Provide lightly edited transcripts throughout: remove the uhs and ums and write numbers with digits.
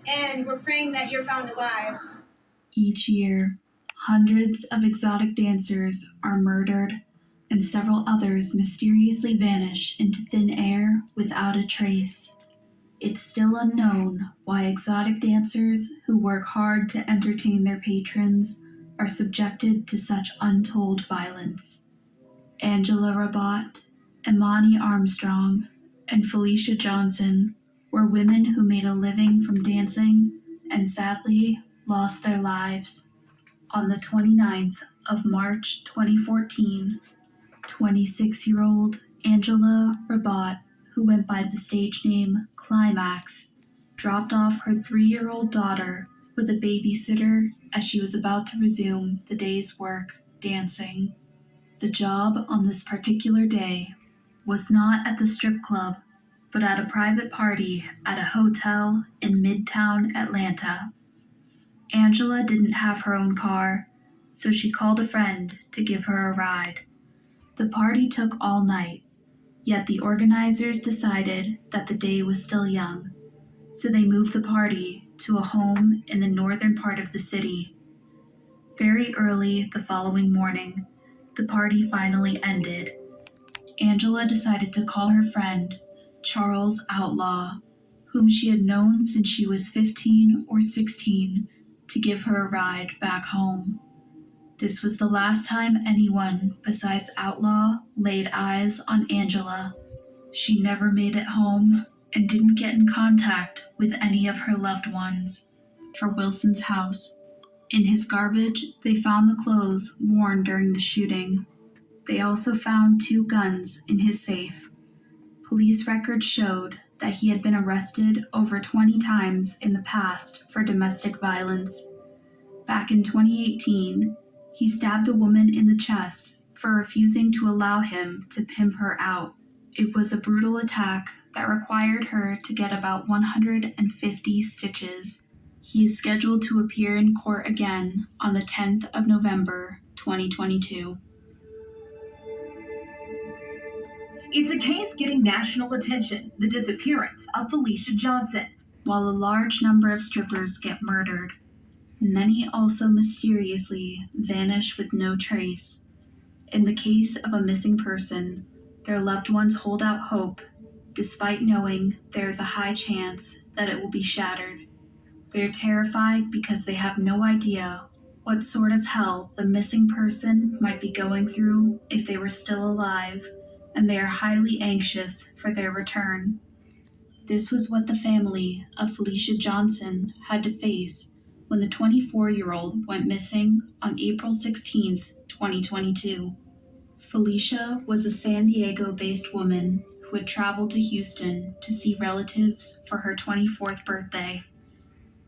And we're praying that you're found alive. Each year, hundreds of exotic dancers are murdered, and several others mysteriously vanish into thin air without a trace. It's still unknown why exotic dancers who work hard to entertain their patrons are subjected to such untold violence. Angela Rabat, Imani Armstrong, and Felicia Johnson were women who made a living from dancing and sadly lost their lives. On the 29th of March 2014, 26-year-old Angela Rabat, who went by the stage name Climax, dropped off her 3-year-old daughter with a babysitter as she was about to resume the day's work dancing. The job on this particular day was not at the strip club, but at a private party at a hotel in Midtown Atlanta. Angela didn't have her own car, so she called a friend to give her a ride. The party took all night, yet the organizers decided that the day was still young, so they moved the party to a home in the northern part of the city. Very early the following morning, the party finally ended. Angela decided to call her friend, Charles Outlaw, whom she had known since she was 15 or 16, to give her a ride back home. This was the last time anyone besides Outlaw laid eyes on Angela. She never made it home and didn't get in contact with any of her loved ones. For Wilson's house, in his garbage, they found the clothes worn during the shooting. They also found 2 guns in his safe. Police records showed that he had been arrested over 20 times in the past for domestic violence. Back in 2018, he stabbed a woman in the chest for refusing to allow him to pimp her out. It was a brutal attack that required her to get about 150 stitches. He is scheduled to appear in court again on the 10th of November, 2022. It's a case getting national attention, the disappearance of Felicia Johnson. While a large number of strippers get murdered, many also mysteriously vanish with no trace. In the case of a missing person, their loved ones hold out hope, despite knowing there is a high chance that it will be shattered. They are terrified because they have no idea what sort of hell the missing person might be going through if they were still alive, and they are highly anxious for their return. This was what the family of Felicia Johnson had to face when the 24-year-old went missing on April 16, 2022. Felicia was a San Diego-based woman who had traveled to Houston to see relatives for her 24th birthday.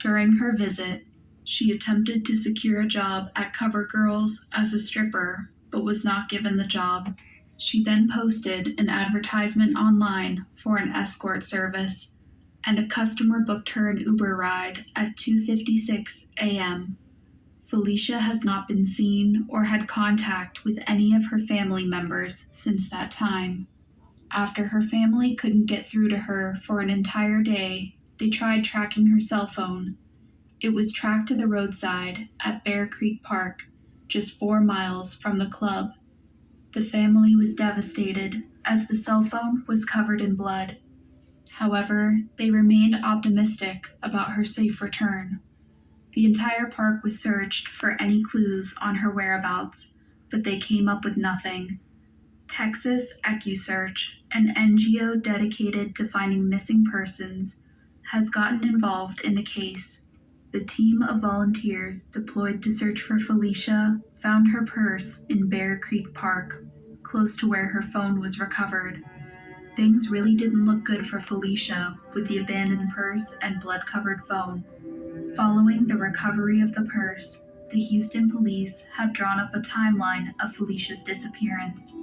During her visit, she attempted to secure a job at CoverGirls as a stripper, but was not given the job. She then posted an advertisement online for an escort service, and a customer booked her an Uber ride at 2:56 a.m. Felicia has not been seen or had contact with any of her family members since that time. After her family couldn't get through to her for an entire day, they tried tracking her cell phone. It was tracked to the roadside at Bear Creek Park, just 4 miles from the club. The family was devastated as the cell phone was covered in blood. However, they remained optimistic about her safe return. The entire park was searched for any clues on her whereabouts, but they came up with nothing. Texas EquuSearch, an NGO dedicated to finding missing persons, has gotten involved in the case. The team of volunteers deployed to search for Felicia found her purse in Bear Creek Park, close to where her phone was recovered. Things really didn't look good for Felicia with the abandoned purse and blood-covered phone. Following the recovery of the purse, the Houston police have drawn up a timeline of Felicia's disappearance.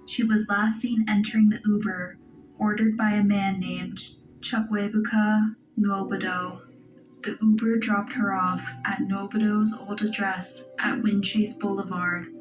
She was last seen entering the Uber, ordered by a man named Chukwuebuka Nwobodo. The Uber dropped her off at Nwobodo's old address at Windchase Boulevard,